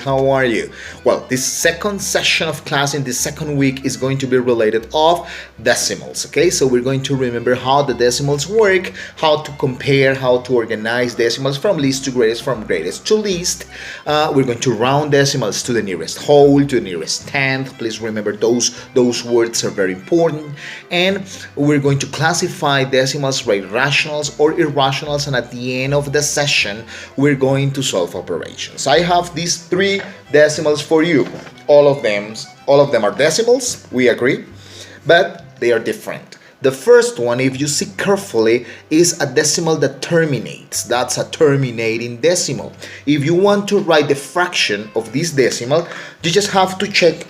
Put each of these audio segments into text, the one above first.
how are you? Well, this second session of class in this second week is going to be related of decimals, okay? So we're going to remember how the decimals work, how to compare, how to organize decimals from least to greatest, from greatest to least. We're going to round decimals to the nearest whole, to the nearest tenth. Please remember those words are very important. And we're going to classify decimals by rationals or irrationals, and at the end of the session we're going to solve operations. I have these three decimals for you. All of them are decimals, we agree, but they are different. The first one, if you see carefully, is a decimal that terminates. That's a terminating decimal. If you want to write the fraction of this decimal, you just have to take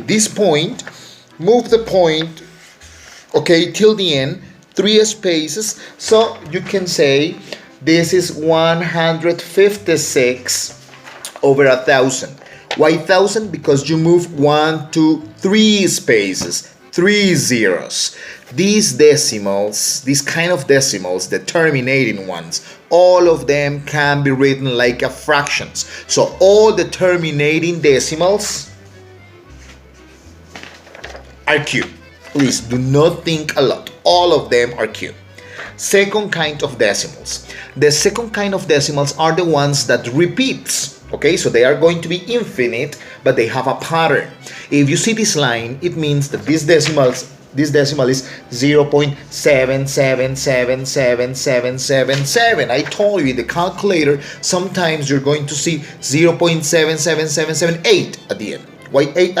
this point, move the point, okay, till the end, 3 spaces, so you can say this is 156 over 1,000. Why 1,000? Because you move 1, 2, 3 spaces, 3 zeros. These decimals, these kind of decimals, the terminating ones, all of them can be written like a fractions. So all the terminating decimals are Q. Please do not think a lot. All of them are Q. Second kind of decimals. The second kind of decimals are the ones that repeats. Okay, so they are going to be infinite, but they have a pattern. If you see this line, it means that this decimal is 0.77777777. I told you in the calculator, sometimes you're going to see 0.77778 at the end. Why 8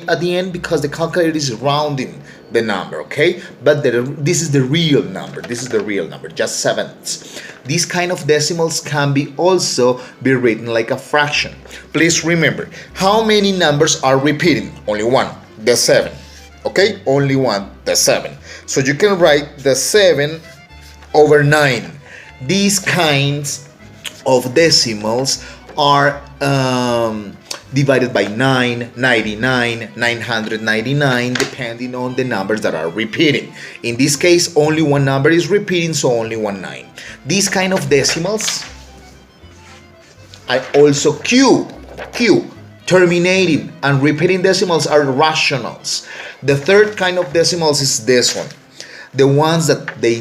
at the end? Because the calculator is rounding the number, okay? But this is the real number. This is the real number, just sevenths. These kind of decimals can also be written like a fraction. Please remember, how many numbers are repeating? Only one, the 7. Okay? Only one, the 7. So you can write the 7 over 9. These kinds of decimals are divided by 9, 99, 999, depending on the numbers that are repeating. In this case, only one number is repeating, so only 1 9. These kind of decimals are also Q. Terminating and repeating decimals are rationals. The third kind of decimals is this one. The ones that they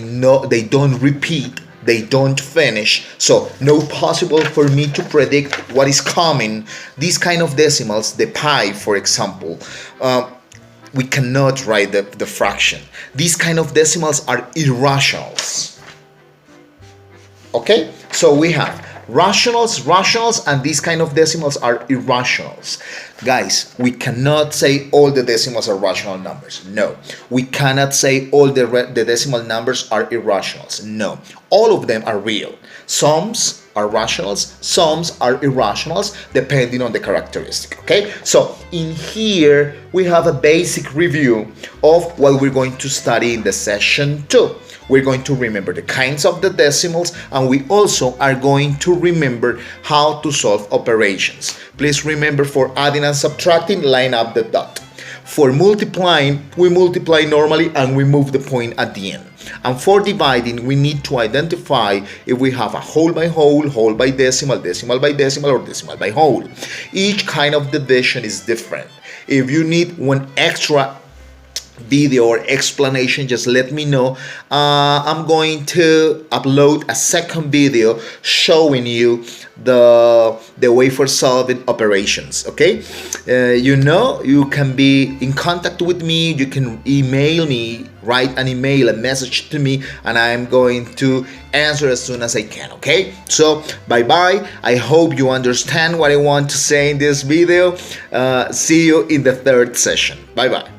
don't repeat, they don't finish, so no possible for me to predict what is coming. These kind of decimals, the pi, for example, we cannot write the fraction. These kind of decimals are irrationals. Okay, so we have rationals, and these kind of decimals are irrationals. Guys, we cannot say all the decimals are rational numbers. No. We cannot say all the decimal numbers are irrationals. No. All of them are real. Sums are rationals, sums are irrationals, depending on the characteristic. Okay? So in here, we have a basic review of what we're going to study in the session 2. We're going to remember the kinds of the decimals, and we also are going to remember how to solve operations. Please remember, for adding and subtracting, line up the dot. For multiplying, we multiply normally and we move the point at the end. And for dividing, we need to identify if we have a whole by whole, whole by decimal, decimal by decimal, or decimal by whole. Each kind of division is different. If you need one extra video or explanation, just let me know. I'm going to upload a second video showing you the way for solving operations. Okay, you can be in contact with me. You can email me, write an email, a message to me, and I'm going to answer as soon as I can. Okay, so bye bye. I hope you understand what I want to say in this video. See you in the third session. Bye bye.